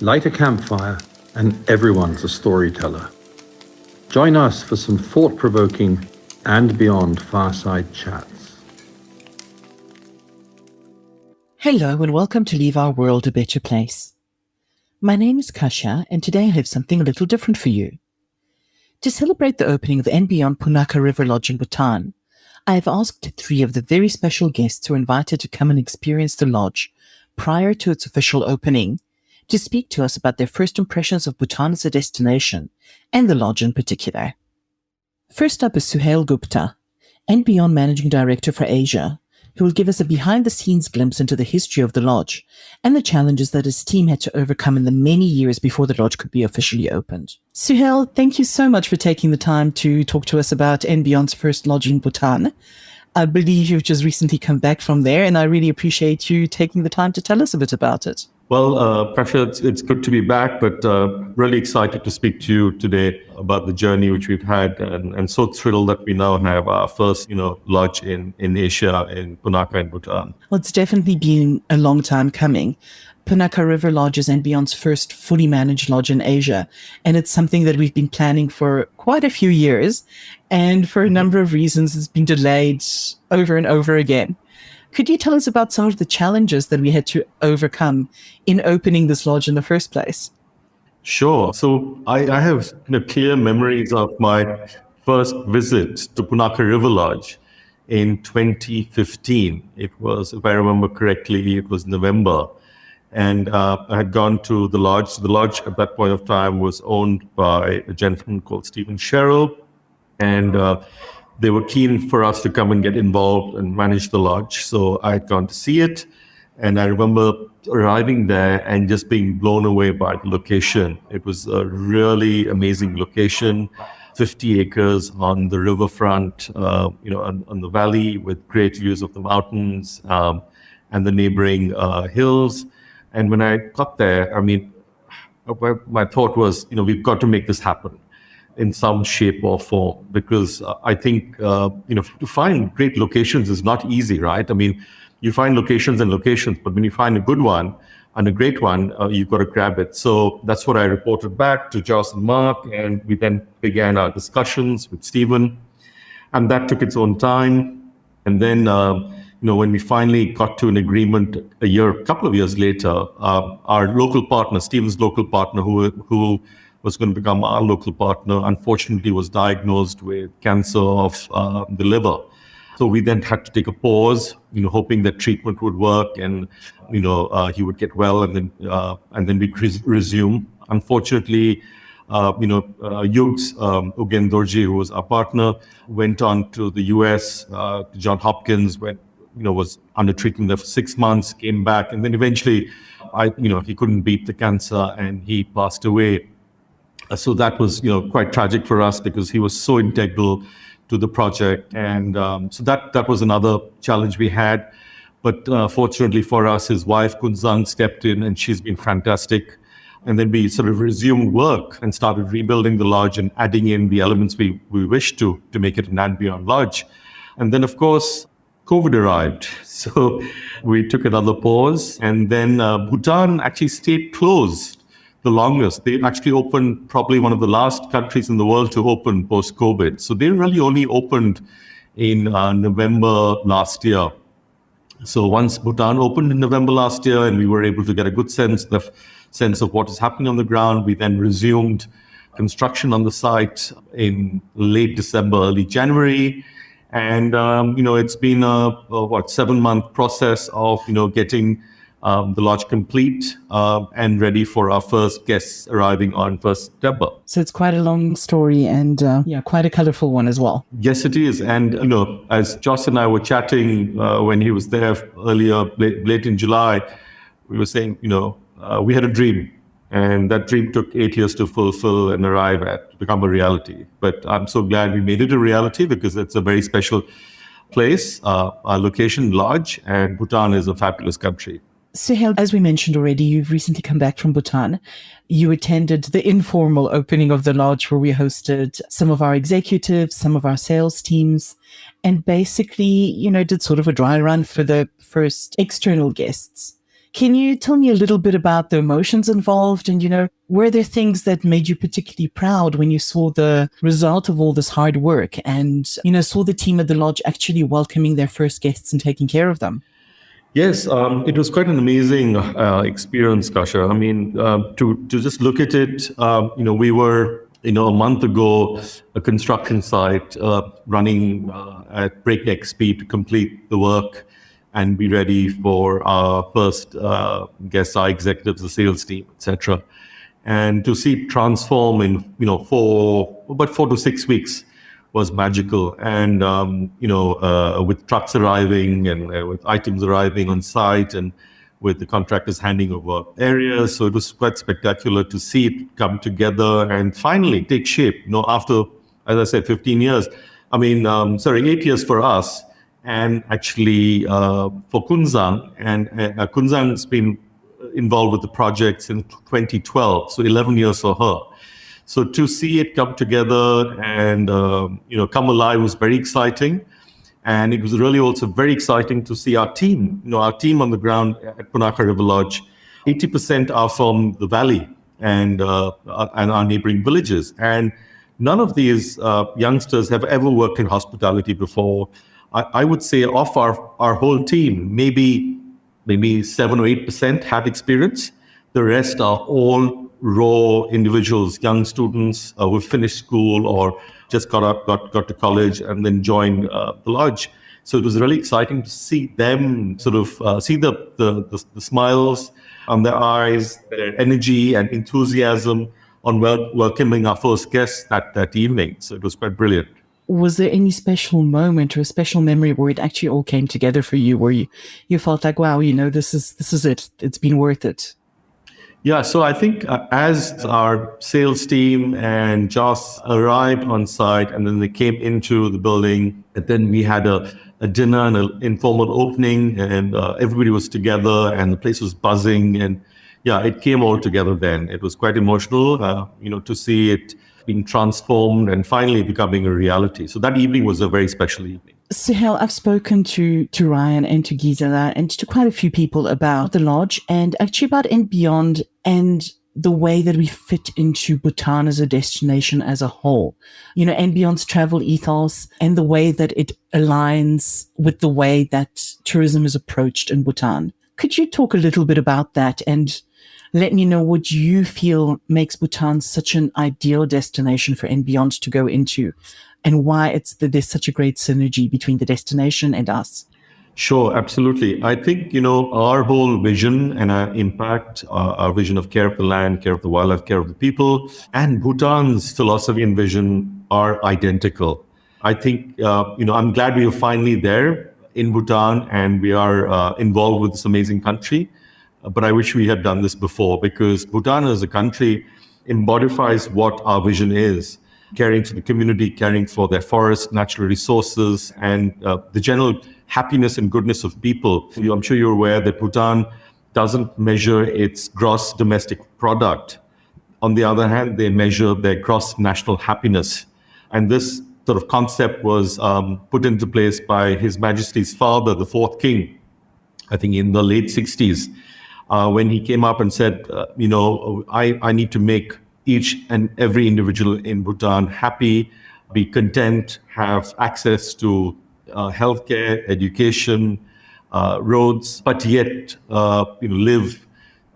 Light a campfire, and everyone's a storyteller. Join us for some thought-provoking and beyond fireside chats. Hello and welcome to Leave Our World a Better Place. My name is Kasha, and today I have something a little different for you. To celebrate the opening of and beyond Punakha River Lodge in Bhutan, I have asked 3 of the very special guests who are invited to come and experience the lodge prior to its official opening to speak to us about their first impressions of Bhutan as a destination and the lodge in particular. First up is Suhail Gupta, and beyond Managing Director for Asia, who will give us a behind-the-scenes glimpse into the history of the lodge and the challenges that his team had to overcome in the many years before the lodge could be officially opened. Suhail, thank you so much for taking the time to talk to us about and beyond's first lodge in Bhutan. I believe you've just recently come back from there, and I really appreciate you taking the time to tell us a bit about it. Well, Prasha, it's good to be back, but really excited to speak to you today about the journey which we've had, and so thrilled that we now have our first, lodge in Asia, in Punakha in Bhutan. Well, it's definitely been a long time coming. Punakha River Lodge is and beyond's first fully managed lodge in Asia, and it's something that we've been planning for quite a few years, and for a number of reasons it's been delayed over and over again. Could you tell us about some of the challenges that we had to overcome in opening this lodge in the first place? Sure. So I have clear memories of my first visit to Punakha River Lodge in 2015. It was, if I remember correctly, it was November. And I had gone to the lodge. The lodge at that point of time was owned by a gentleman called Stephen Sherrill. And they were keen for us to come and get involved and manage the lodge. So I had gone to see it. And I remember arriving there and just being blown away by the location. It was a really amazing location, 50 acres on the riverfront, on the valley with great views of the mountains and the neighboring hills. And when I got there, my thought was, we've got to make this happen in some shape or form, because I think, to find great locations is not easy, right? You find locations and locations, but when you find a good one and a great one, you've got to grab it. So that's what I reported back to Joss and Mark, and we then began our discussions with Stephen, and that took its own time. And then, when we finally got to an agreement a couple of years later, our local partner, Stephen's local partner, who was going to become our local partner, unfortunately was diagnosed with cancer of the liver. So we then had to take a pause, hoping that treatment would work and, he would get well, and then we'd resume. Unfortunately, Yugs Ugendorji, who was our partner, went on to the US, to Johns Hopkins, was under treatment there for 6 months, came back, and then eventually, he couldn't beat the cancer and he passed away. So that was, quite tragic for us because he was so integral to the project. And so that was another challenge we had. But fortunately for us, his wife, Kunzang, stepped in, and she's been fantastic. And then we sort of resumed work and started rebuilding the lodge and adding in the elements we wished to make it an and beyond lodge. And then, of course, COVID arrived. So we took another pause. And then Bhutan actually stayed closed the longest. They actually opened, probably one of the last countries in the world to open post-COVID. So they really only opened in November last year. So once Bhutan opened in November last year and we were able to get a good sense of what is happening on the ground, we then resumed construction on the site in late December, early January. And, it's been a 7-month process of, getting the lodge complete and ready for our first guests arriving on 1st September. So it's quite a long story and quite a colorful one as well. Yes, it is. And, as Joss and I were chatting when he was there earlier, late in July, we were saying, we had a dream, and that dream took 8 years to fulfill and arrive at, become a reality. But I'm so glad we made it a reality because it's a very special place, our location, lodge, and Bhutan is a fabulous country. Suhail, as we mentioned already, you've recently come back from Bhutan. You attended the informal opening of the lodge where we hosted some of our executives, some of our sales teams, and basically, did sort of a dry run for the first external guests. Can you tell me a little bit about the emotions involved? And, were there things that made you particularly proud when you saw the result of all this hard work and, saw the team at the lodge actually welcoming their first guests and taking care of them? Yes, it was quite an amazing experience, Kasha. I mean, to just look at it, we were, a month ago, a construction site running at breakneck speed to complete the work and be ready for our first guests, our executives, the sales team, etc. And to see it transform in, about 4 to 6 weeks was magical. And, with trucks arriving and with items arriving on site and with the contractors handing over areas. So it was quite spectacular to see it come together and finally take shape, after, as I said, 15 years. 8 years for us. And actually for Kunzang, and Kunzang's been involved with the project since 2012, so 11 years for her. So to see it come together and come alive was very exciting, and it was really also very exciting to see our team. Our team on the ground at Punakha River Lodge, 80% are from the valley and our neighboring villages, and none of these youngsters have ever worked in hospitality before. I would say of our whole team, maybe 7 or 8% have experience. The rest are all raw individuals, young students who finished school or just got to college and then joined the lodge. So it was really exciting to see them sort of see the smiles on their eyes, their energy and enthusiasm on welcoming our first guests that evening. So it was quite brilliant. Was there any special moment or a special memory where it actually all came together for you, where you felt like, wow, this is it. It's been worth it? Yeah, so I think as our sales team and Joss arrived on site and then they came into the building, and then we had a dinner and an informal opening, and everybody was together and the place was buzzing. And yeah, it came all together then. It was quite emotional, to see it being transformed and finally becoming a reality. So that evening was a very special evening. Suhail, I've spoken to Ryan and to Gisela and to quite a few people about the lodge and actually about and beyond and the way that we fit into Bhutan as a destination as a whole. And beyond's travel ethos and the way that it aligns with the way that tourism is approached in Bhutan. Could you talk a little bit about that and let me know what you feel makes Bhutan such an ideal destination for and beyond to go into, and why there's such a great synergy between the destination and us? Sure, absolutely. I think, our whole vision and our impact, our vision of care of the land, care of the wildlife, care of the people, and Bhutan's philosophy and vision are identical. I think, I'm glad we are finally there in Bhutan and we are involved with this amazing country. But I wish we had done this before, because Bhutan as a country embodies what our vision is: caring for the community, caring for their forests, natural resources, and the general happiness and goodness of people. I'm sure you're aware that Bhutan doesn't measure its gross domestic product. On the other hand, they measure their gross national happiness. And this sort of concept was put into place by His Majesty's father, the fourth king, I think in the late 60s. When he came up and said, I need to make each and every individual in Bhutan happy, be content, have access to healthcare, education, roads, but yet live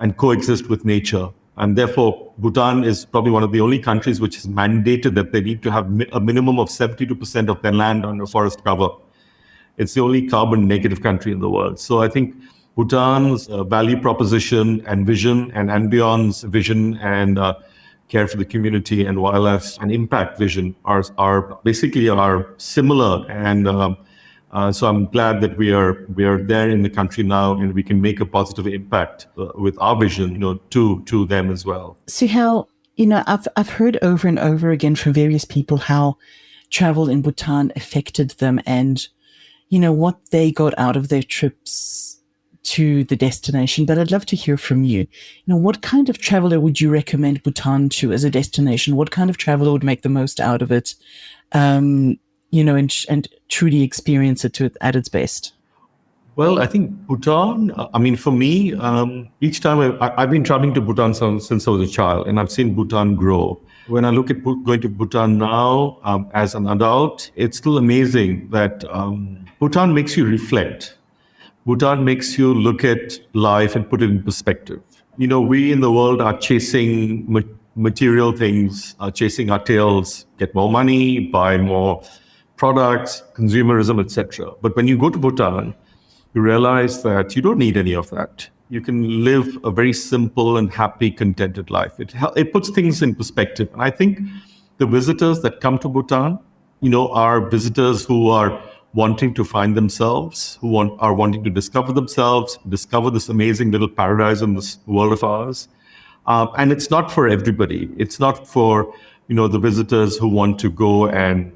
and coexist with nature. And therefore, Bhutan is probably one of the only countries which has mandated that they need to have a minimum of 72% of their land under forest cover. It's the only carbon negative country in the world. So I think Bhutan's value proposition and vision, and Ambion's vision and care for the community and wildlife and impact vision are basically similar. And so I'm glad that we are there in the country now, and we can make a positive impact with our vision, to them as well. Suhail, I've heard over and over again from various people how travel in Bhutan affected them, and what they got out of their trips to the destination. But I'd love to hear from you. What kind of traveler would you recommend Bhutan to as a destination? What kind of traveler would make the most out of it, and truly experience it at its best? Well, I think Bhutan, I mean, for me, each time I've been traveling to Bhutan since I was a child, and I've seen Bhutan grow. When I look at going to Bhutan now as an adult, it's still amazing that Bhutan makes you reflect. Bhutan makes you look at life and put it in perspective. You know, we in the world are chasing material things, are chasing our tails, get more money, buy more products, consumerism, etc. But when you go to Bhutan, you realize that you don't need any of that. You can live a very simple and happy, contented life. It puts things in perspective. And I think the visitors that come to Bhutan, are visitors who are wanting to find themselves, are wanting to discover themselves, discover this amazing little paradise in this world of ours. And it's not for everybody. It's not for, the visitors who want to go and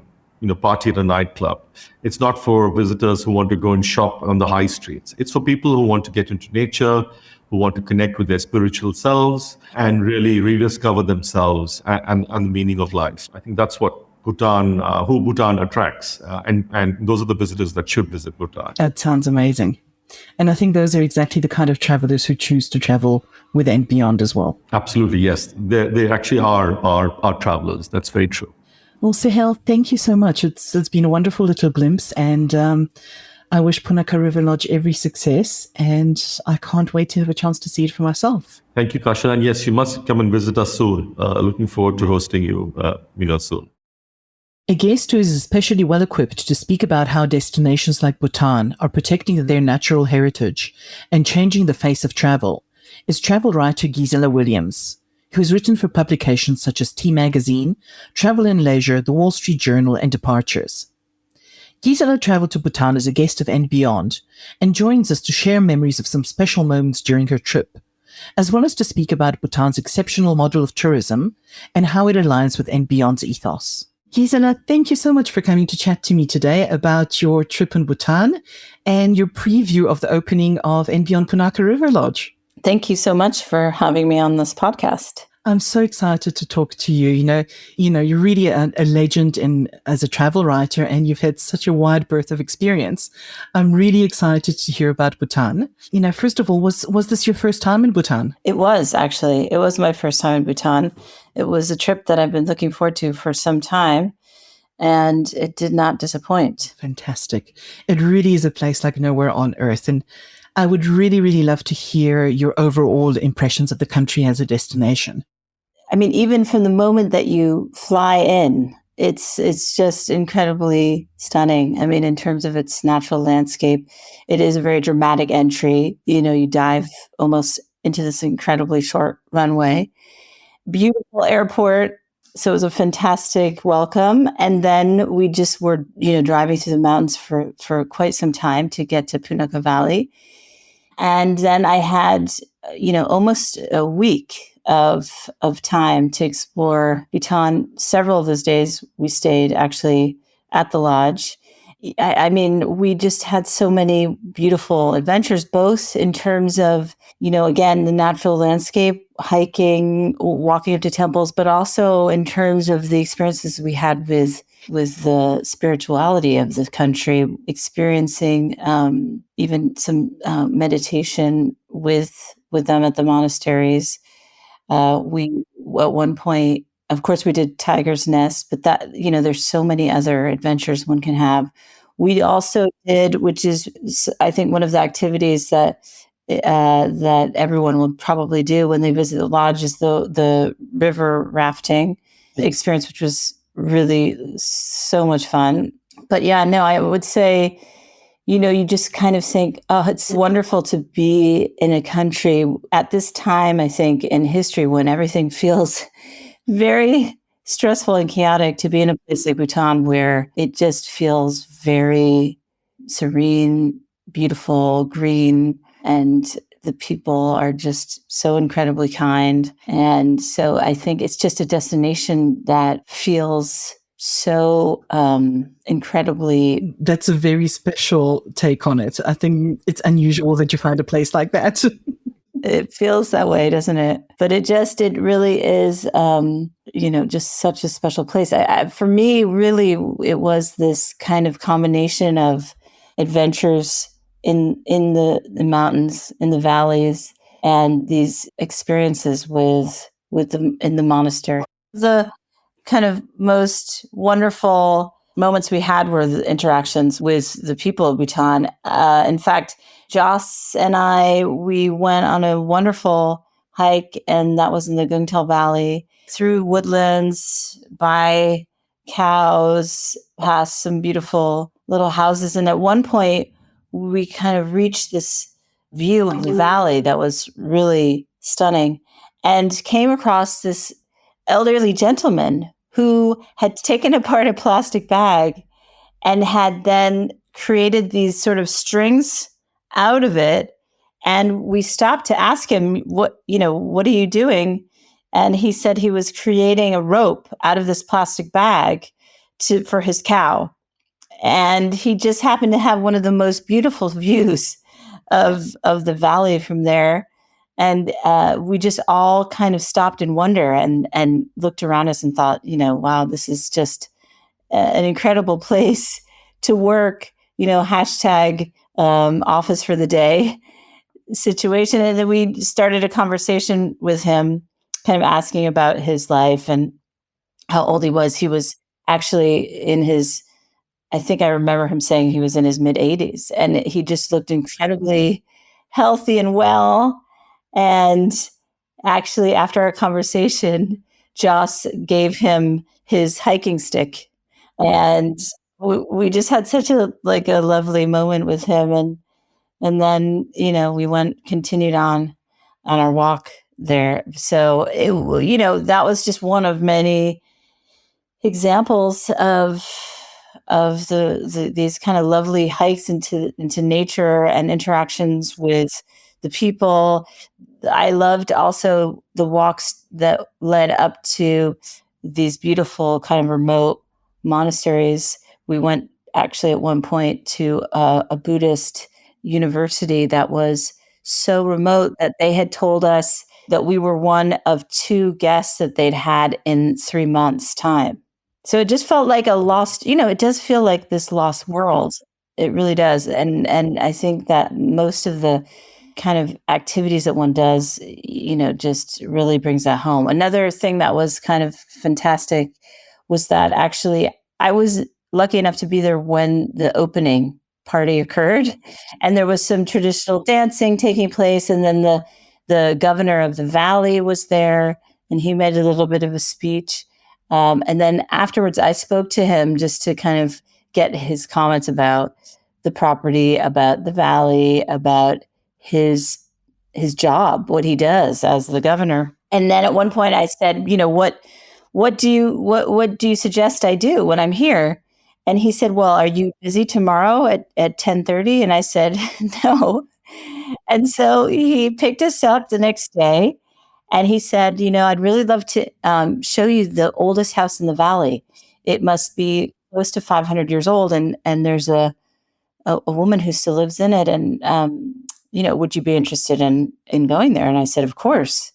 party at a nightclub. It's not for visitors who want to go and shop on the high streets. It's for people who want to get into nature, who want to connect with their spiritual selves and really rediscover themselves and the meaning of life. I think that's what who Bhutan attracts. And those are the visitors that should visit Bhutan. That sounds amazing. And I think those are exactly the kind of travelers who choose to travel with and beyond as well. Absolutely, yes. They actually are travelers. That's very true. Well, Suhail, thank you so much. It's been a wonderful little glimpse, and I wish Punakha River Lodge every success, and I can't wait to have a chance to see it for myself. Thank you, Kasha. And yes, you must come and visit us soon. Looking forward to hosting you, soon. A guest who is especially well equipped to speak about how destinations like Bhutan are protecting their natural heritage and changing the face of travel is travel writer Gisela Williams, who has written for publications such as T Magazine, Travel and Leisure, The Wall Street Journal, and Departures. Gisela traveled to Bhutan as a guest of And Beyond and joins us to share memories of some special moments during her trip, as well as to speak about Bhutan's exceptional model of tourism and how it aligns with And Beyond's ethos. Gisela, thank you so much for coming to chat to me today about your trip in Bhutan and your preview of the opening of And Beyond Punakha River Lodge. Thank you so much for having me on this podcast. I'm so excited to talk to you. You're really a legend as a travel writer, and you've had such a wide berth of experience. I'm really excited to hear about Bhutan. First of all, was this your first time in Bhutan? It was, actually. It was my first time in Bhutan. It was a trip that I've been looking forward to for some time, and it did not disappoint. Fantastic. It really is a place like nowhere on earth. And I would really, really love to hear your overall impressions of the country as a destination. I mean, even from the moment that you fly in, it's just incredibly stunning. I mean, in terms of its natural landscape, it is a very dramatic entry. You dive almost into this incredibly short runway. Beautiful airport. So it was a fantastic welcome. And then we just were, driving through the mountains for quite some time to get to Punakha Valley. And then I had, almost a week of time to explore Bhutan. Several of those days we stayed actually at the lodge. I mean, we just had so many beautiful adventures, both in terms of, again, the natural landscape, hiking, walking up to temples, but also in terms of the experiences we had with the spirituality of the country, experiencing even some meditation with them at the monasteries. We, at one point, of course, we did Tiger's Nest, but that, there's so many other adventures one can have. We also did, which is, I think, one of the activities that everyone will probably do when they visit the lodge is the river rafting experience, which was really so much fun. But yeah, no, I would say, you just kind of think, oh, it's wonderful to be in a country at this time, I think, in history when everything feels very stressful and chaotic, to be in a place like Bhutan where it just feels very serene, beautiful, green, and the people are just so incredibly kind. And so I think it's just a destination that feels so incredibly... That's a very special take on it. I think it's unusual that you find a place like that. It feels that way, doesn't it? But it really is, just such a special place. For me, really, it was this kind of combination of adventures in the mountains, in the valleys, and these experiences with the in the monastery. The kind of most wonderful moments we had were the interactions with the people of Bhutan. In fact, Joss and we went on a wonderful hike, and that was in the Gungtal Valley, through woodlands, by cows, past some beautiful little houses. And at one point, we kind of reached this view of the valley that was really stunning and came across this elderly gentleman who had taken apart a plastic bag and had then created these sort of strings out of it. And we stopped to ask him, what are you doing? And he said he was creating a rope out of this plastic bag for his cow. And he just happened to have one of the most beautiful views of the valley from there. And we just all kind of stopped in wonder and looked around us and thought, wow, this is just an incredible place to work, hashtag office for the day situation. And then we started a conversation with him, kind of asking about his life and how old he was. He was actually I think I remember him saying he was in his mid 80s, and he just looked incredibly healthy and well. And actually, after our conversation, Joss gave him his hiking stick, and we just had such a lovely moment with him. And then we continued on our walk there. So that was just one of many examples of these kind of lovely hikes into nature and interactions with the people. I loved also the walks that led up to these beautiful kind of remote monasteries. We went actually at one point to a Buddhist university that was so remote that they had told us that we were one of 2 guests that they'd had in 3 months' time. So it just felt like a lost, it does feel like this lost world. It really does. And I think that most of the kind of activities that one does, just really brings that home. Another thing that was kind of fantastic was that actually I was lucky enough to be there when the opening party occurred, and there was some traditional dancing taking place. And then the governor of the valley was there, and he made a little bit of a speech. And then afterwards, I spoke to him just to kind of get his comments about the property, about the valley, about his job, what he does as the governor. And then at one point, I said, what do you suggest I do when I'm here? And he said, well, are you busy tomorrow at 10:30? And I said, no. And so he picked us up the next day. And he said, I'd really love to show you the oldest house in the valley. It must be close to 500 years old. And there's a woman who still lives in it. And, would you be interested in going there? And I said, of course.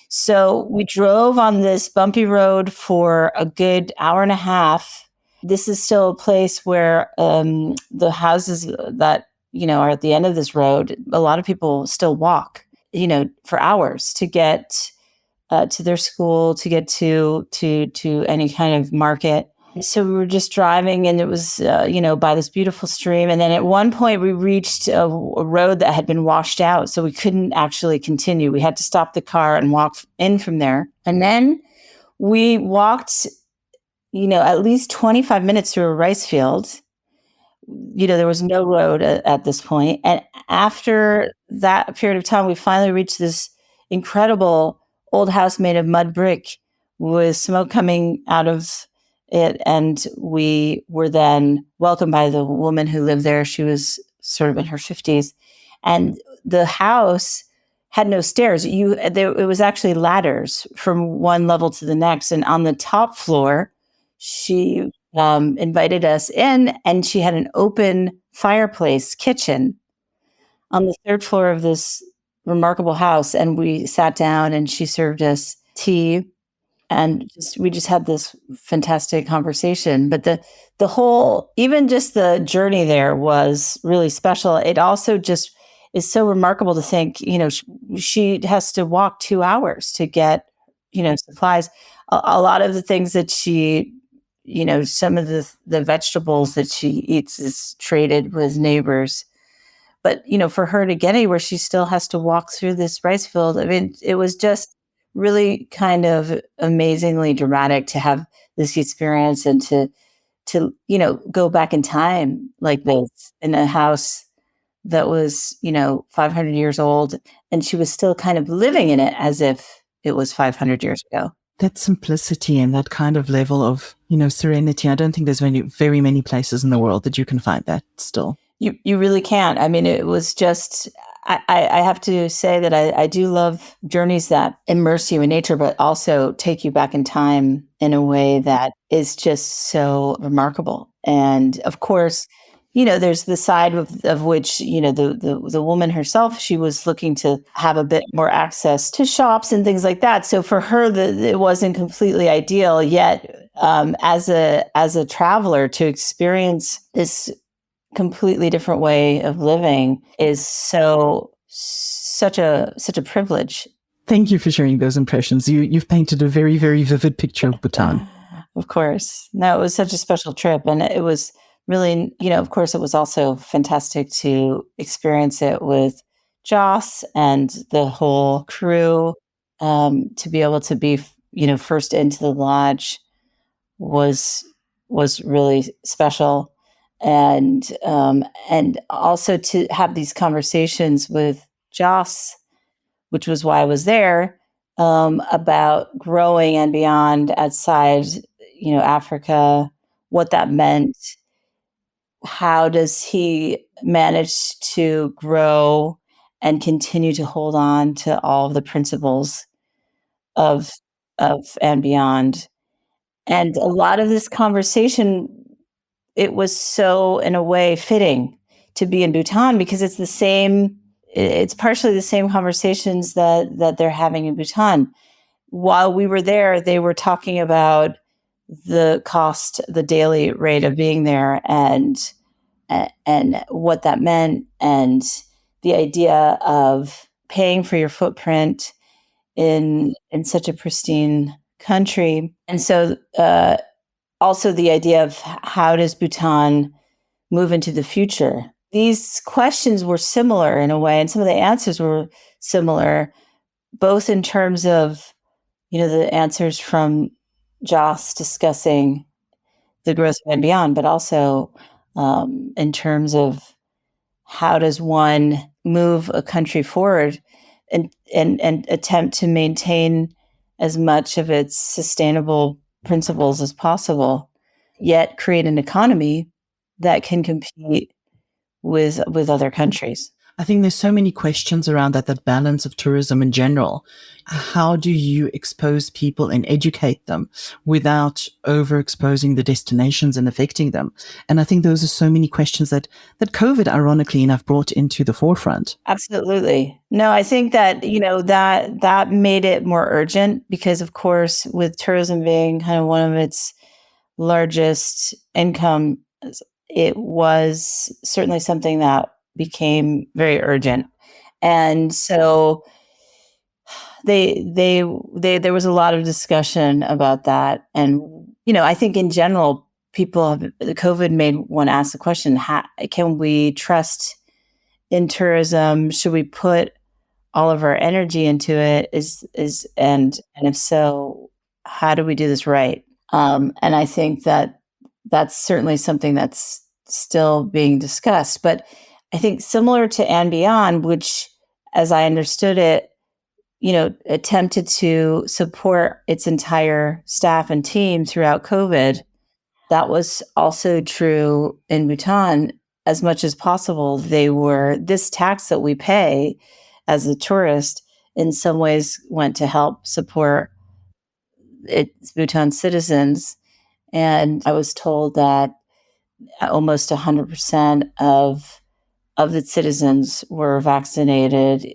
So we drove on this bumpy road for a good hour and a half. This is still a place where the houses that, are at the end of this road, a lot of people still walk, for hours to get to their school, to get to any kind of market. So we were just driving, and it was, by this beautiful stream. And then at one point we reached a road that had been washed out. So we couldn't actually continue. We had to stop the car and walk in from there. And then we walked, at least 25 minutes through a rice field. There was no road at this point. And after that period of time, we finally reached this incredible old house made of mud brick with smoke coming out of it. And we were then welcomed by the woman who lived there. She was sort of in her 50s. And the house had no stairs. It was actually ladders from one level to the next. And on the top floor, she invited us in, and she had an open fireplace kitchen on the 3rd floor of this remarkable house. And we sat down, and she served us tea. and we just had this fantastic conversation. But the whole, even just the journey there was really special. It also just is so remarkable to think, she has to walk 2 hours to get, supplies. A lot of the things that she, some of the vegetables that she eats is traded with neighbors. But, for her to get anywhere, she still has to walk through this rice field. I mean, it was just really kind of amazingly dramatic to have this experience and to go back in time like this in a house that was 500 years old, and she was still kind of living in it as if it was 500 years ago. That simplicity and that kind of level of serenity, I don't think there's very many places in the world that you can find that still. You really can't. I mean, it was just, I have to say that I do love journeys that immerse you in nature, but also take you back in time in a way that is just so remarkable. And of course, there's the side of which, the woman herself, she was looking to have a bit more access to shops and things like that. So for her, it wasn't completely ideal. Yet, as a traveler, to experience this completely different way of living is such a privilege. Thank you for sharing those impressions. You've painted a very, very vivid picture of Bhutan. Of course. No, it was such a special trip, and it was really, of course, it was also fantastic to experience it with Joss and the whole crew. To be able to be, first into the lodge was really special. And also to have these conversations with Joss, which was why I was there, about growing and beyond outside, Africa, what that meant. How does he manage to grow and continue to hold on to all of the principles of and beyond? And a lot of this conversation, it was so, in a way, fitting to be in Bhutan because it's partially the same conversations that they're having in Bhutan. While we were there, they were talking about the cost, the daily rate of being there and what that meant, and the idea of paying for your footprint in such a pristine country. And so also the idea of how does Bhutan move into the future? These questions were similar in a way, and some of the answers were similar, both in terms of, the answers from Joss discussing the growth and beyond, but also in terms of how does one move a country forward and attempt to maintain as much of its sustainable principles as possible, yet create an economy that can compete with other countries. I think there's so many questions around that balance of tourism in general. How do you expose people and educate them without overexposing the destinations and affecting them? And I think those are so many questions that COVID, ironically enough, brought into the forefront. Absolutely. No, I think that, that made it more urgent because, of course, with tourism being kind of one of its largest income, it was certainly something that became very urgent. And so there was a lot of discussion about that. And, I think in general, COVID made one ask the question, how can we trust in tourism? Should we put all of our energy into it? And if so, how do we do this right? And I think that that's certainly something that's still being discussed. But I think similar to And Beyond, which, as I understood it, attempted to support its entire staff and team throughout COVID, that was also true in Bhutan. As much as possible, this tax that we pay as a tourist in some ways went to help support its Bhutan citizens. And I was told that almost 100% of the citizens were vaccinated,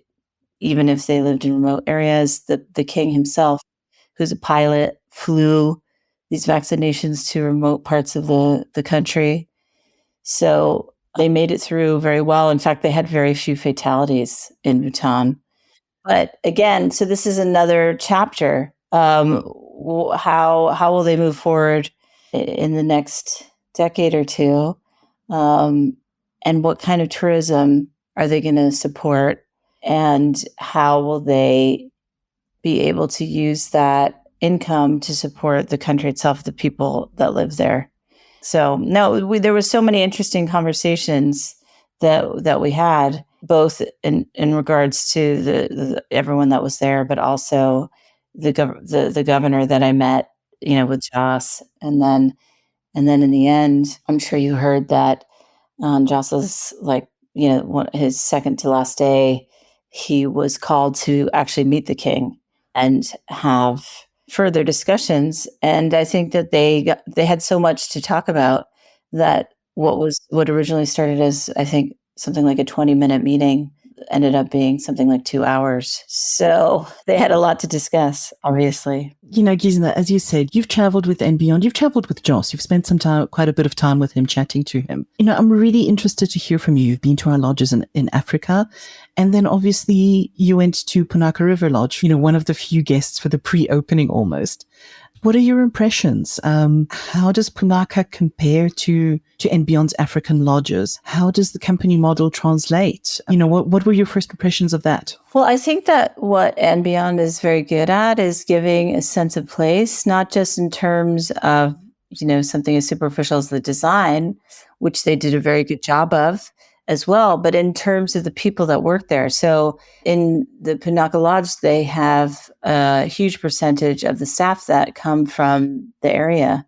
even if they lived in remote areas. The king himself who's a pilot, flew these vaccinations to remote parts of the country. So they made it through very well. In fact, they had very few fatalities in Bhutan. But again, so this is another chapter. How will they move forward in the next decade or two? And what kind of tourism are they going to support? And how will they be able to use that income to support the country itself, the people that live there? So no, there was so many interesting conversations that we had, both in regards to the everyone that was there, but also the governor that I met, with Joss, and then in the end, I'm sure you heard that Joss's his second to last day, he was called to actually meet the king and have further discussions. And I think that they had so much to talk about that what originally started as, I think, something like a 20-minute meeting ended up being something like 2 hours. So they had a lot to discuss, obviously. Gisela, as you said, you've traveled with and beyond. You've traveled with Joss. You've spent quite a bit of time with him, chatting to him. I'm really interested to hear from you. You've been to our lodges in Africa. And then obviously you went to Punakha River Lodge, one of the few guests for the pre-opening almost. What are your impressions? How does Punakha compare to and beyond's African lodges? How does the company model translate? What were your first impressions of that? Well, I think that what and beyond is very good at is giving a sense of place, not just in terms of, something as superficial as the design, which they did a very good job of as well, but in terms of the people that work there. So in the Punakha Lodge, they have a huge percentage of the staff that come from the area.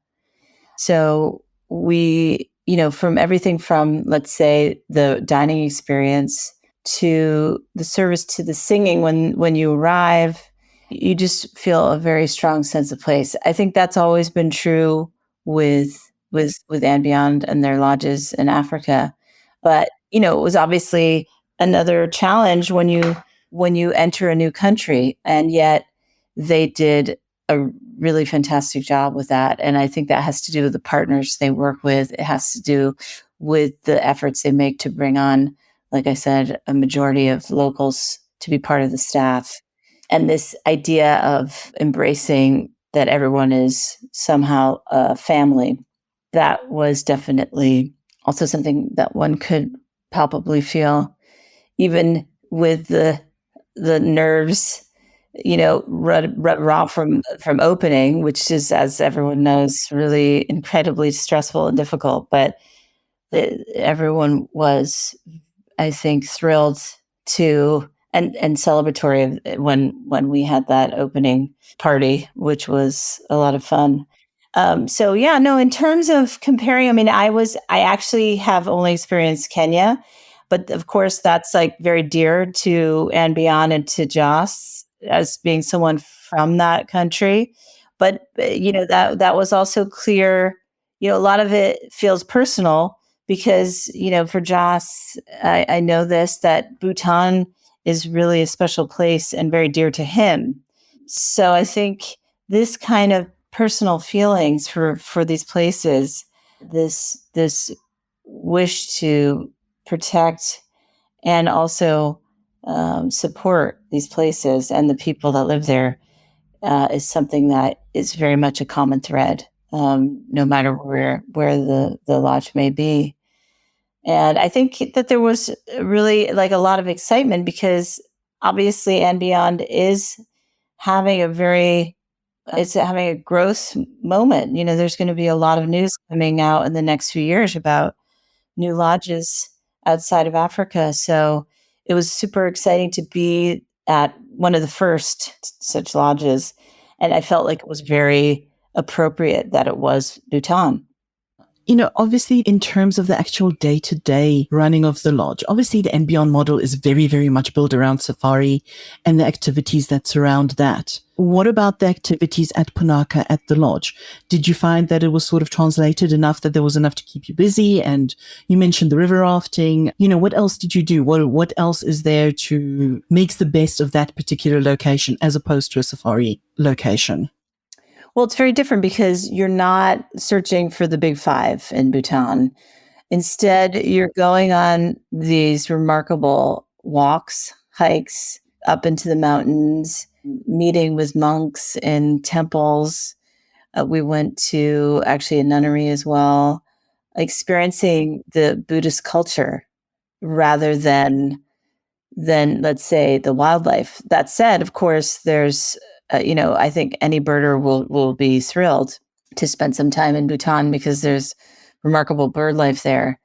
So we, from everything from, let's say, the dining experience to the service to the singing when you arrive, you just feel a very strong sense of place. I think that's always been true with and beyond and their lodges in Africa. But it was obviously another challenge when you enter a new country, and yet they did a really fantastic job with that. And I think that has to do with the partners they work with. It has to do with the efforts they make to bring on, like I said, a majority of locals to be part of the staff. And this idea of embracing that everyone is somehow a family, that was definitely also something that one could palpably feel, even with the nerves, raw from opening, which is, as everyone knows, really incredibly stressful and difficult. But everyone was, I think, thrilled to and celebratory when we had that opening party, which was a lot of fun. So yeah, no, in terms of comparing, I actually have only experienced Kenya, but of course that's like very dear to and beyond and to Joss as being someone from that country. But that was also clear. A lot of it feels personal because for Joss, I know that Bhutan is really a special place and very dear to him. So I think this kind of personal feelings for these places, this wish to protect and also support these places and the people that live there is something that is very much a common thread, no matter where the lodge may be. And I think that there was really like a lot of excitement because obviously and beyond is having it's having a growth moment. There's going to be a lot of news coming out in the next few years about new lodges outside of Africa. So it was super exciting to be at one of the first such lodges. And I felt like it was very appropriate that it was Bhutan. Obviously, in terms of the actual day-to-day running of the lodge, obviously the and Beyond model is very, very much built around safari and the activities that surround that. What about the activities at Punakha at the lodge? Did you find that it was sort of translated enough that there was enough to keep you busy? And you mentioned the river rafting. What else did you do? What else is there to makes the best of that particular location as opposed to a safari location? Well, it's very different because you're not searching for the big five in Bhutan. Instead, you're going on these remarkable walks, hikes up into the mountains, meeting with monks in temples. We went to actually a nunnery as well, experiencing the Buddhist culture rather than let's say the wildlife. That said, of course, there's I think any birder will be thrilled to spend some time in Bhutan because there's remarkable bird life there.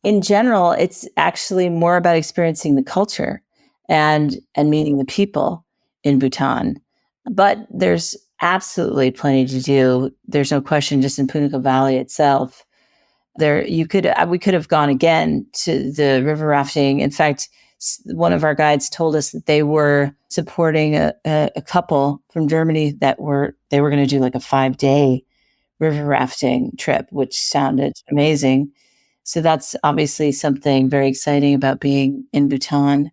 In general, it's actually more about experiencing the culture and meeting the people in Bhutan. But there's absolutely plenty to do. There's no question. Just in Punakha Valley itself, we could have gone again to the river rafting. In fact, one of our guides told us that they were supporting a couple from Germany they were going to do like a 5-day river rafting trip, which sounded amazing. So that's obviously something very exciting about being in Bhutan.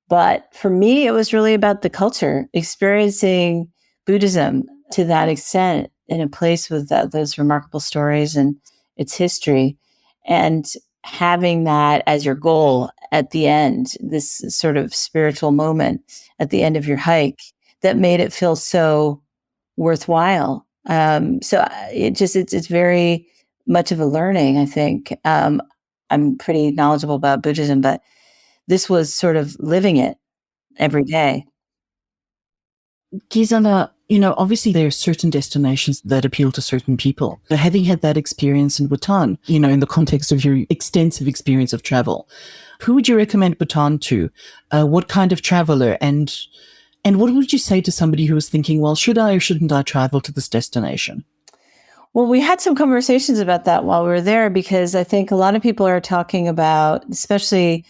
But for me, it was really about the culture, experiencing Buddhism to that extent in a place with those remarkable stories and its history, and having that as your goal at the end, this sort of spiritual moment at the end of your hike that made it feel so worthwhile. It's very much of a learning, I think. I'm pretty knowledgeable about Buddhism, but this was sort of living it every day. Gisela, obviously there are certain destinations that appeal to certain people. So having had that experience in Bhutan, in the context of your extensive experience of travel, who would you recommend Bhutan to? What kind of traveler? And what would you say to somebody who was thinking, well, should I or shouldn't I travel to this destination? Well, we had some conversations about that while we were there, because I think a lot of people are talking about, especially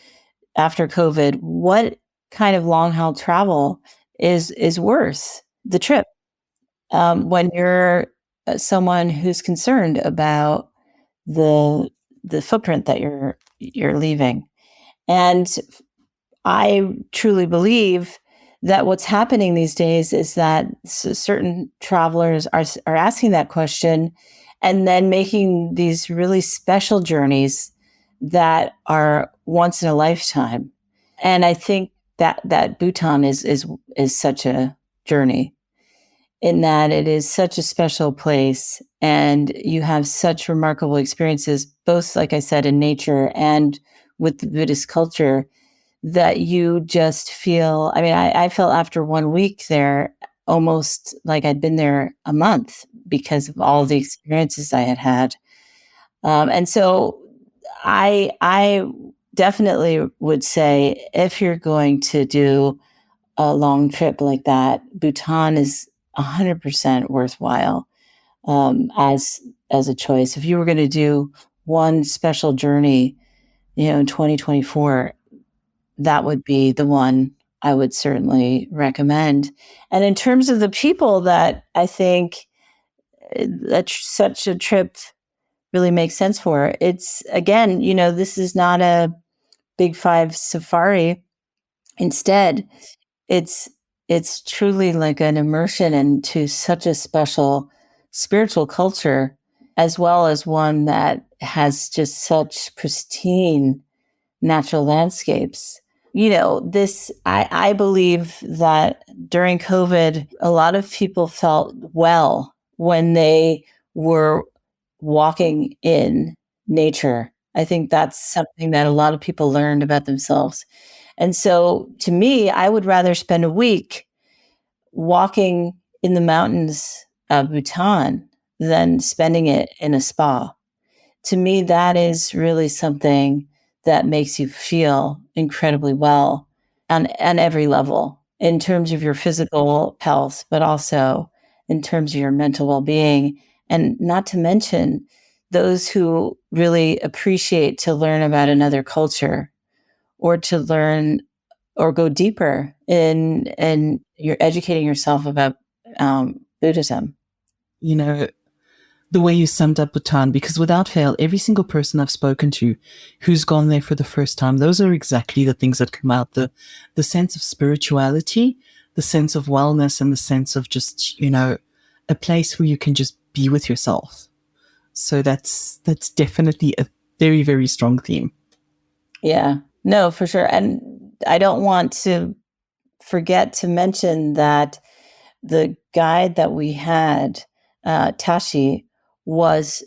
after COVID, what kind of long haul travel is worth the trip when you're someone who's concerned about the footprint that you're leaving. And I truly believe that what's happening these days is that certain travelers are asking that question and then making these really special journeys that are once in a lifetime. And I think that Bhutan is such a journey, in that it is such a special place and you have such remarkable experiences, both, like I said, in nature and with the Buddhist culture, that you just feel, I felt after 1 week there almost like I'd been there a month because of all the experiences I had had. And so I definitely would say, if you're going to do a long trip like that, Bhutan is 100% worthwhile as a choice. If you were going to do one special journey, in 2024, that would be the one I would certainly recommend. And in terms of the people that I think that such a trip really makes sense for, it's, again, this is not a big five safari. Instead, it's truly like an immersion into such a special spiritual culture, as well as one that has just such pristine natural landscapes. I believe that during COVID, a lot of people felt well when they were walking in nature. I think that's something that a lot of people learned about themselves. And so to me, I would rather spend a week walking in the mountains of Bhutan than spending it in a spa. To me, that is really something that makes you feel incredibly well on every level, in terms of your physical health, but also in terms of your mental well-being. And not to mention those who really appreciate to learn about another culture or to learn or go deeper in you're educating yourself about Buddhism. You know, the way you summed up Bhutan, because without fail, every single person I've spoken to who's gone there for the first time, those are exactly the things that come out. The sense of spirituality, the sense of wellness, and the sense of just, a place where you can just be with yourself. So that's definitely a very, very strong theme. Yeah, no, for sure. And I don't want to forget to mention that the guide that we had, Tashi, was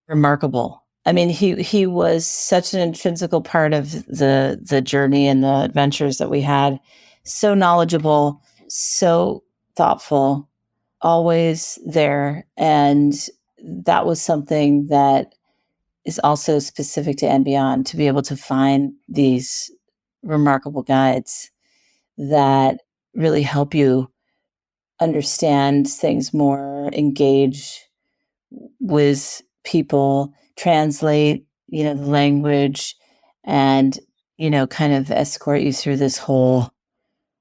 remarkable. I mean, he was such an intrinsical part of the journey and the adventures that we had. So knowledgeable, so thoughtful, always there. And that was something that is also specific to and beyond, to be able to find these remarkable guides that really help you understand things more, engage with people, translate, the language, and, kind of escort you through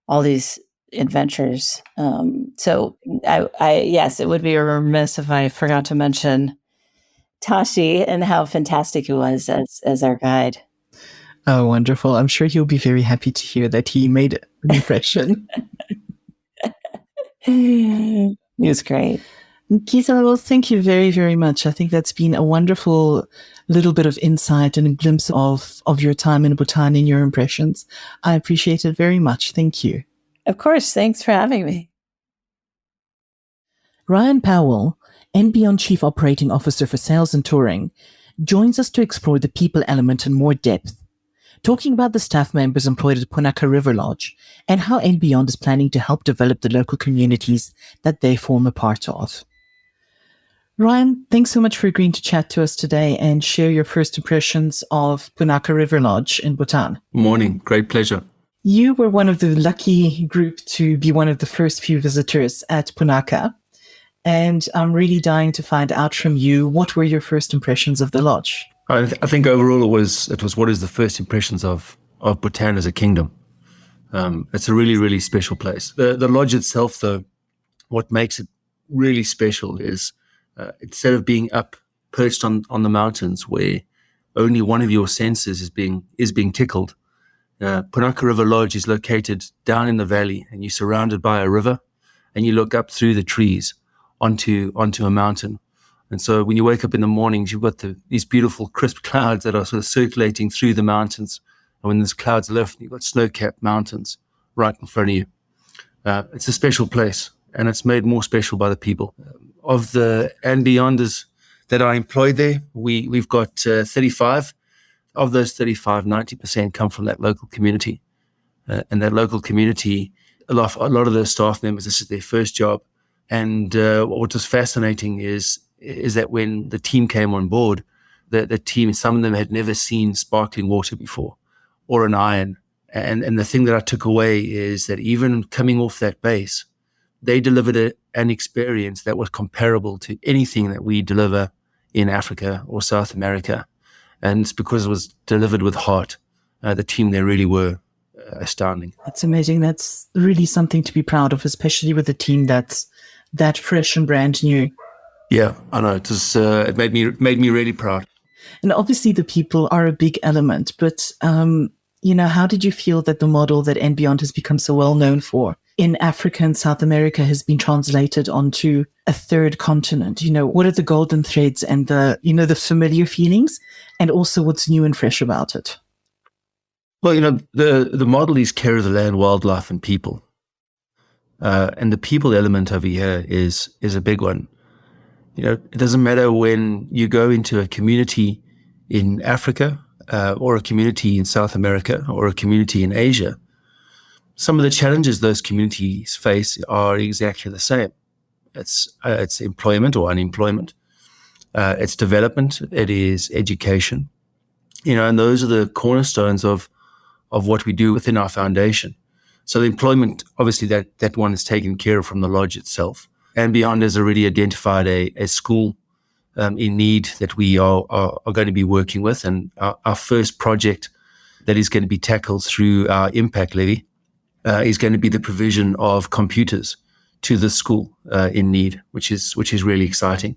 all these adventures. So yes, it would be remiss if I forgot to mention Tashi and how fantastic he was as our guide. Oh, wonderful. I'm sure he'll be very happy to hear that he made an impression. He was great. Gisela, well, thank you very, very much. I think that's been a wonderful little bit of insight and a glimpse of your time in Bhutan and your impressions. I appreciate it very much. Thank you. Of course. Thanks for having me. Ryan Powell, NBeyond Chief Operating Officer for Sales and Touring, joins us to explore the people element in more depth, talking about the staff members employed at Punakha River Lodge and how NBeyond is planning to help develop the local communities that they form a part of. Ryan, thanks so much for agreeing to chat to us today and share your first impressions of Punakha River Lodge in Bhutan. Morning. Great pleasure. You were one of the lucky group to be one of the first few visitors at Punakha. And I'm really dying to find out from you, what were your first impressions of the lodge? I think overall it was what is the first impressions of Bhutan as a kingdom. It's a really, really special place. The lodge itself, though, what makes it really special is instead of being up perched on the mountains where only one of your senses is being tickled, Punakha River Lodge is located down in the valley, and you're surrounded by a river, and you look up through the trees onto a mountain. And so when you wake up in the mornings, you've got these beautiful crisp clouds that are sort of circulating through the mountains. And when those clouds lift, you've got snow-capped mountains right in front of you. It's a special place, and it's made more special by the people. Of the and beyonders that are employed there, we've got 35. Of those 35, 90% come from that local community. And that local community, a lot of those staff members, this is their first job. And what was fascinating is that when the team came on board, the team, some of them had never seen sparkling water before or an iron. And the thing that I took away is that even coming off that base, they delivered an experience that was comparable to anything that we deliver in Africa or South America. And it's because it was delivered with heart. The team there really were astounding. That's amazing. That's really something to be proud of, especially with a team that's that fresh and brand new. Yeah, I know. It made me really proud. And obviously the people are a big element, but how did you feel that the model that And Beyond has become so well known for in Africa and South America has been translated onto a third continent? What are the golden threads and the familiar feelings, and also what's new and fresh about it? Well, the model is care of the land, wildlife, and people. And the people element over here is a big one. It doesn't matter when you go into a community in Africa or a community in South America or a community in Asia. Some of the challenges those communities face are exactly the same. It's employment or unemployment. It's development. It is education. And those are the cornerstones of what we do within our foundation. So the employment, obviously, that one is taken care of from the lodge itself. And Beyond has already identified a school in need that we are going to be working with. And our first project that is going to be tackled through our impact levy is going to be the provision of computers to the school in need, which is really exciting.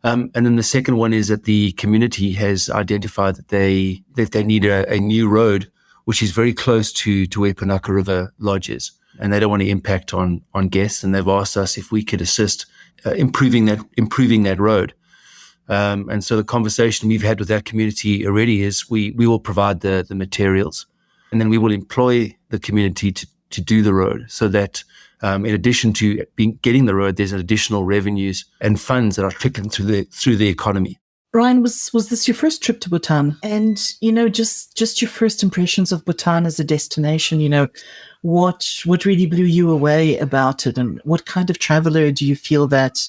And then the second one is that the community has identified that they need a new road, which is very close to where Punakha River Lodge is, and they don't want to impact on guests. And they've asked us if we could assist improving that road. And so the conversation we've had with that community already is we will provide the materials, and then we will employ the community to do the road, so that in addition to getting the road, there's additional revenues and funds that are trickling through the economy. Ryan, was this your first trip to Bhutan? And, just your first impressions of Bhutan as a destination, what really blew you away about it, and what kind of traveler do you feel that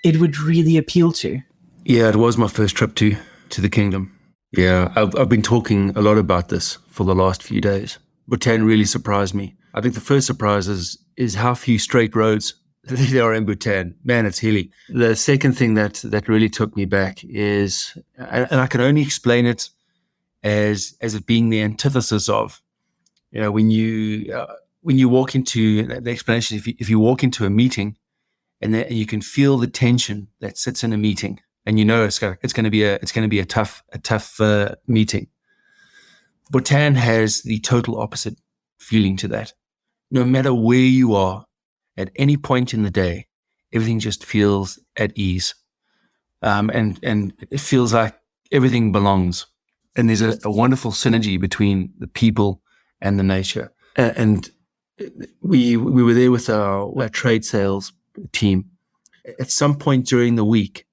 it would really appeal to? Yeah, it was my first trip to the kingdom. Yeah, I've been talking a lot about this for the last few days. Bhutan really surprised me. I think the first surprise is how few straight roads there are in Bhutan. Man, it's hilly. The second thing that really took me back is, and I can only explain it as it being the antithesis of, when you walk into the explanation, if you walk into a meeting and you can feel the tension that sits in a meeting, and it's going to be a tough meeting. Bhutan has the total opposite feeling to that. No matter where you are, at any point in the day, everything just feels at ease, and it feels like everything belongs. And there's a wonderful synergy between the people and the nature. And we were there with our trade sales team. At some point during the week,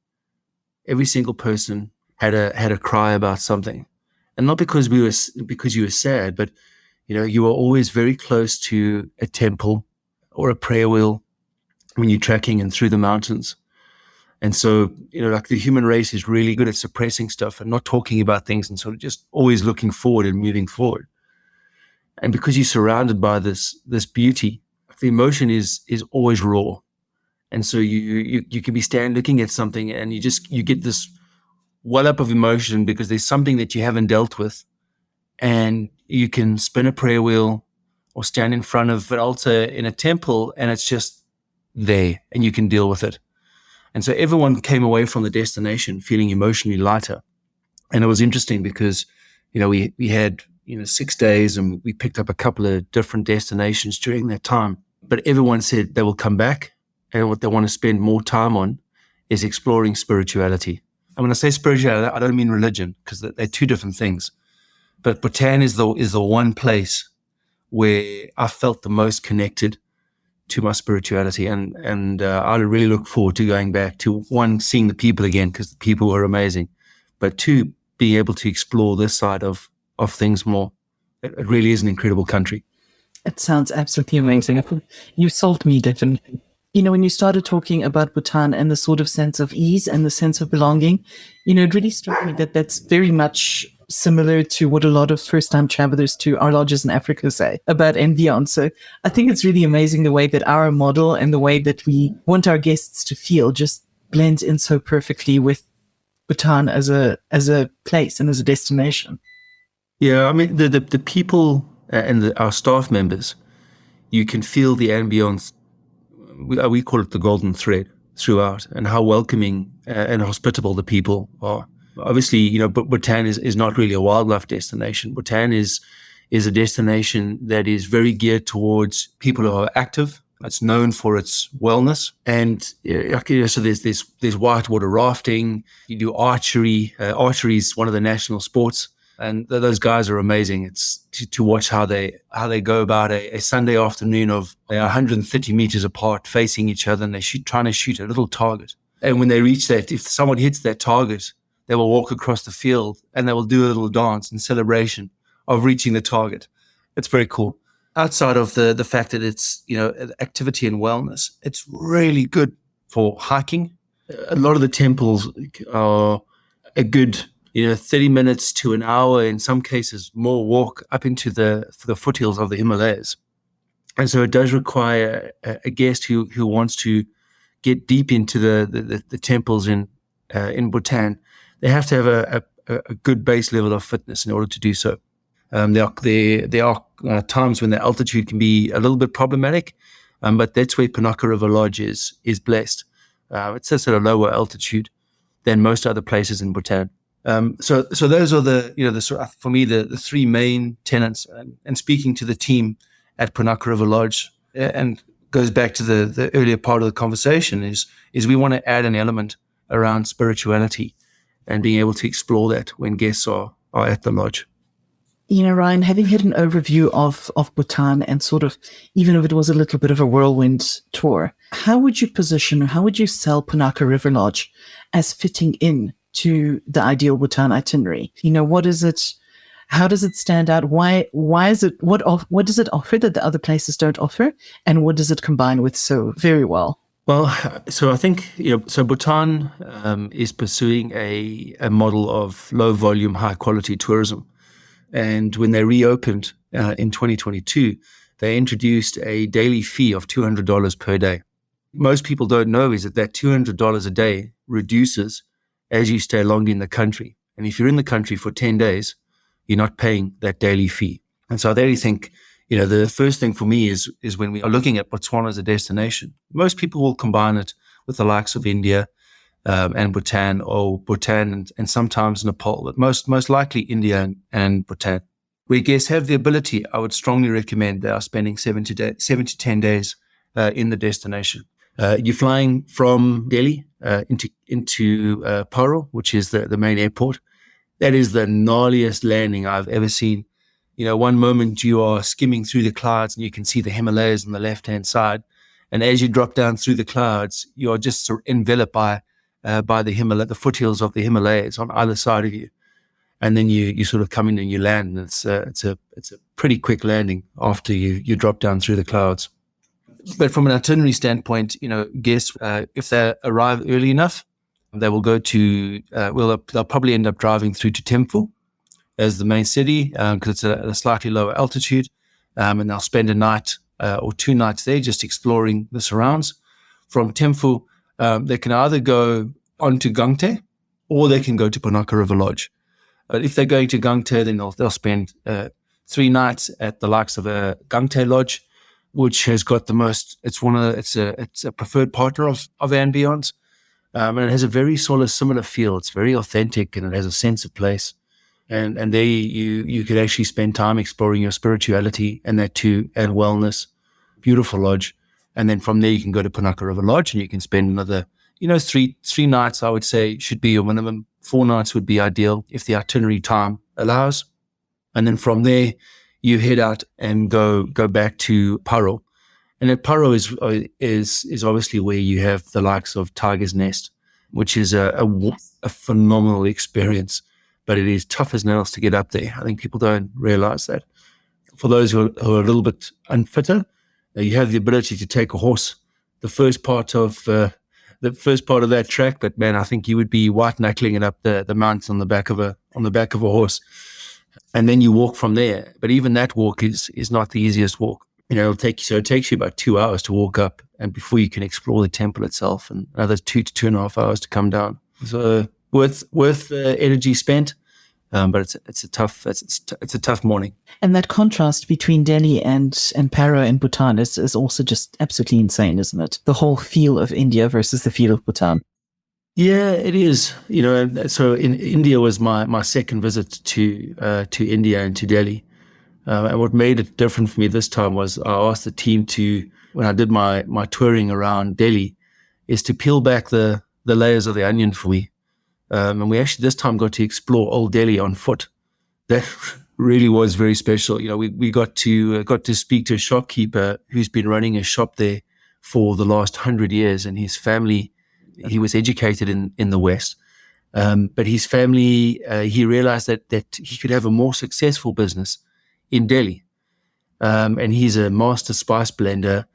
every single person had a cry about something, and not because you were sad, but you were always very close to a temple or a prayer wheel when you're trekking and through the mountains. And so, like the human race is really good at suppressing stuff and not talking about things, and sort of just always looking forward and moving forward. And because you're surrounded by this beauty, the emotion is always raw. And so you can be standing looking at something, and you get this well up of emotion because there's something that you haven't dealt with, and you can spin a prayer wheel or stand in front of an altar in a temple, and it's just there, and you can deal with it. And so everyone came away from the destination feeling emotionally lighter. And it was interesting because, we had 6 days, and we picked up a couple of different destinations during that time. But everyone said they will come back, and what they want to spend more time on is exploring spirituality. And when I say spirituality, I don't mean religion, because they're two different things. But Bhutan is the one place where I felt the most connected to my spirituality, and I really look forward to going back to, one, seeing the people again, because the people were amazing, but two, being able to explore this side of things more. It really is an incredible country. It sounds absolutely amazing. You sold me, definitely. When you started talking about Bhutan and the sort of sense of ease and the sense of belonging, it really struck me that that's very much similar to what a lot of first-time travelers to our lodges in Africa say about and beyond. So I think it's really amazing the way that our model and the way that we want our guests to feel just blends in so perfectly with Bhutan as a place and as a destination. Yeah, I mean, the people and our staff members, you can feel the ambience. We call it the golden thread throughout, and how welcoming and hospitable the people are. Obviously, Bhutan is not really a wildlife destination. Bhutan is a destination that is very geared towards people who are active. It's known for its wellness, and so there's whitewater rafting. You do archery. Archery is one of the national sports, and those guys are amazing. It's to watch how they go about a Sunday afternoon of 130 meters apart, facing each other, and they're trying to shoot a little target. And when they reach that, if someone hits that target, they will walk across the field and they will do a little dance in celebration of reaching the target. It's very cool. Outside of the fact that it's, activity and wellness, it's really good for hiking. A lot of the temples are a good, 30 minutes to an hour, in some cases more, walk up into the foothills of the Himalayas. And so it does require a guest who wants to get deep into the temples in in Bhutan, they have to have a good base level of fitness in order to do so. There are times when the altitude can be a little bit problematic, but that's where Punakha River Lodge is blessed. It sits at a lower altitude than most other places in Bhutan. So those are for me the three main tenets. And speaking to the team at Punakha River Lodge, and goes back to the earlier part of the conversation, is we want to add an element around spirituality and being able to explore that when guests are at the lodge. Ryan, having had an overview of Bhutan and sort of, even if it was a little bit of a whirlwind tour, how would you position or how would you sell Punakha River Lodge as fitting in to the ideal Bhutan itinerary? What is it? How does it stand out? Why is it, what does it offer that the other places don't offer? And what does it combine with so very well? Well, so I think, so Bhutan is pursuing a model of low volume, high quality tourism. And when they reopened in 2022, they introduced a daily fee of $200 per day. Most people don't know is that $200 a day reduces as you stay longer in the country. And if you're in the country for 10 days, you're not paying that daily fee. And so I really think, the first thing for me is when we are looking at Botswana as a destination, most people will combine it with the likes of India and Bhutan, or Bhutan and sometimes Nepal, but most likely India and Bhutan. Where guests have the ability, I would strongly recommend they are spending 7 to 10 days in the destination. You're flying from Delhi into Paro, which is the main airport. That is the gnarliest landing I've ever seen. One moment you are skimming through the clouds and you can see the Himalayas on the left-hand side. And as you drop down through the clouds, you are just enveloped by the foothills of the Himalayas on either side of you. And then you sort of come in and you land, and it's a pretty quick landing after you drop down through the clouds. But from an itinerary standpoint, guests, if they arrive early enough, they will go to, they'll probably end up driving through to Thimphu as the main city, because it's at a slightly lower altitude. And they'll spend a night or 2 nights there just exploring the surrounds. From Thimphu, they can either go on to Gangte or they can go to Punakha River Lodge. But if they're going to Gangte, then they'll spend 3 nights at the likes of a Gangte Lodge, which has got the most. It's a preferred partner of &Beyond's, and it has a very similar feel. It's very authentic and it has a sense of place. And there you could actually spend time exploring your spirituality and that too, and wellness. Beautiful lodge. And then from there you can go to Punakha River Lodge and you can spend another, 3 nights, I would say, should be your minimum. 4 nights would be ideal if the itinerary time allows. And then from there you head out and go back to Paro. And at Paro is obviously where you have the likes of Tiger's Nest, which is a phenomenal experience, but it is tough as nails to get up there. I think people don't realize that. For those who are a little bit unfitter, you have the ability to take a horse. The first part of that track, but man, I think you would be white knuckling it up the mountain on the back of a horse, and then you walk from there. But even that walk is not the easiest walk. It takes you about 2 hours to walk up, and before you can explore the temple itself, and another 2 to 2.5 hours to come down. So worth energy spent, but it's a tough morning. And that contrast between Delhi and Paro and Bhutan is also just absolutely insane, isn't it? The whole feel of India versus the feel of Bhutan. Yeah, it is. So in India was my second visit to India and to Delhi. And what made it different for me this time was I asked the team to, when I did my touring around Delhi, is to peel back the layers of the onion for me. And we actually this time got to explore Old Delhi on foot. That really was very special. We got to speak to a shopkeeper who's been running a shop there for the last 100 years, and his family. He was educated in the West, but his family. He realized that he could have a more successful business in Delhi, and he's a master spice blender,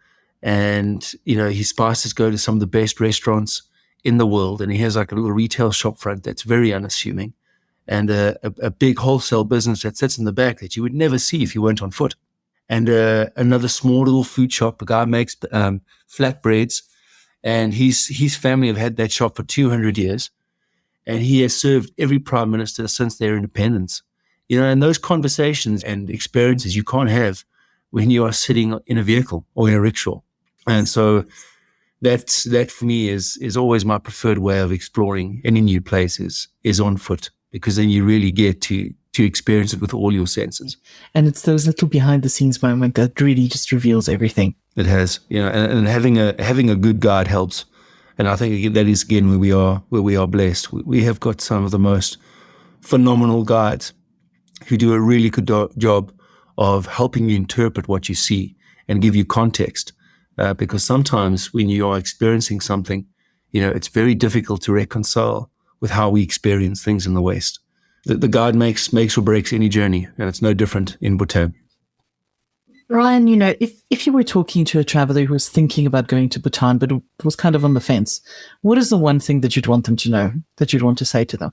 and his spices go to some of the best restaurants in the world, and he has like a little retail shop front that's very unassuming, and a big wholesale business that sits in the back that you would never see if you weren't on foot, and another small little food shop. A guy makes flatbreads, and his family have had that shop for 200 years, And he has served every prime minister since their independence. And those conversations and experiences you can't have when you are sitting in a vehicle or in a rickshaw. And so that for me is always my preferred way of exploring any new places is on foot, because then you really get to experience it with all your senses. And it's those little behind the scenes moments that really just reveals everything. It has, and having a good guide helps. And I think that is again where we are blessed. We have got some of the most phenomenal guides who do a really good job of helping you interpret what you see and give you context. Because sometimes when you are experiencing something, it's very difficult to reconcile with how we experience things in the West. The guide makes or breaks any journey, and it's no different in Bhutan. Ryan, if you were talking to a traveler who was thinking about going to Bhutan but was kind of on the fence, what is the one thing that you'd want them to know, that you'd want to say to them?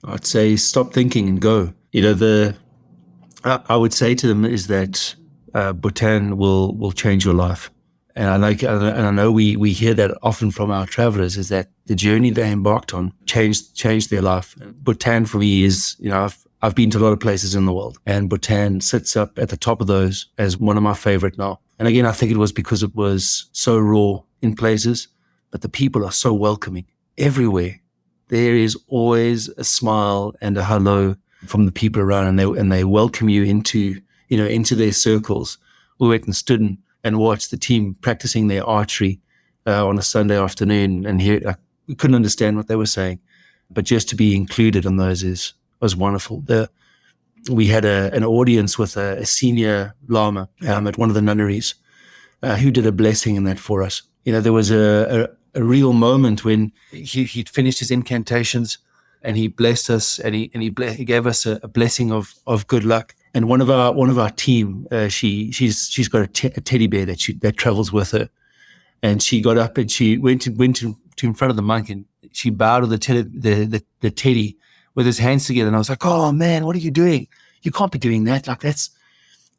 I'd say stop thinking and go. I would say to them is that Bhutan will change your life. And I know we hear that often from our travelers, is that the journey they embarked on changed their life. Bhutan for me is, I've been to a lot of places in the world, and Bhutan sits up at the top of those as one of my favorite now. And again, I think it was because it was so raw in places, but the people are so welcoming everywhere. There is always a smile and a hello from the people around, and they welcome you into their circles. We went and stood and watched the team practicing their archery on a Sunday afternoon, and we couldn't understand what they were saying, but just to be included in those was wonderful. We had an audience with a senior lama at one of the nunneries who did a blessing in that for us. There was a real moment when he'd finished his incantations and he blessed us, and he gave us a blessing of good luck. And one of our team, she's got a teddy bear that travels with her, and she got up and she went to in front of the monk, and she bowed to the teddy with his hands together. And I was like, "Oh man, what are you doing? You can't be doing that. Like that's."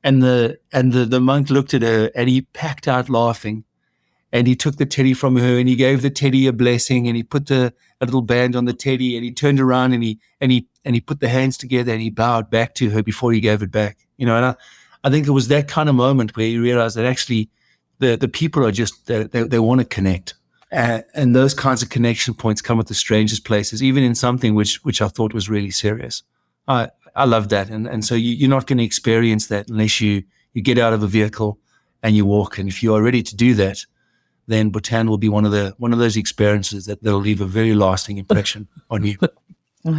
And the monk looked at her and he packed out laughing, and he took the teddy from her and he gave the teddy a blessing, and he put a little band on the teddy, and he turned around and he put the hands together and he bowed back to her before he gave it back. And I think it was that kind of moment where you realize that actually the people are just, they want to connect. And those kinds of connection points come at the strangest places, even in something which I thought was really serious. I love that. And so you're not going to experience that unless you get out of a vehicle and you walk. And if you are ready to do that, then Bhutan will be one of those experiences that'll leave a very lasting impression on you.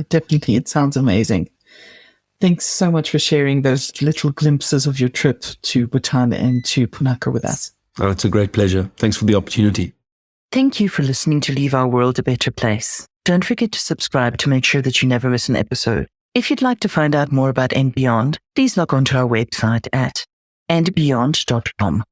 Definitely. It sounds amazing. Thanks so much for sharing those little glimpses of your trip to Bhutan and to Punakha with us. Oh, it's a great pleasure. Thanks for the opportunity. Thank you for listening to Leave Our World a Better Place. Don't forget to subscribe to make sure that you never miss an episode. If you'd like to find out more about And Beyond, please log on to our website at andbeyond.com.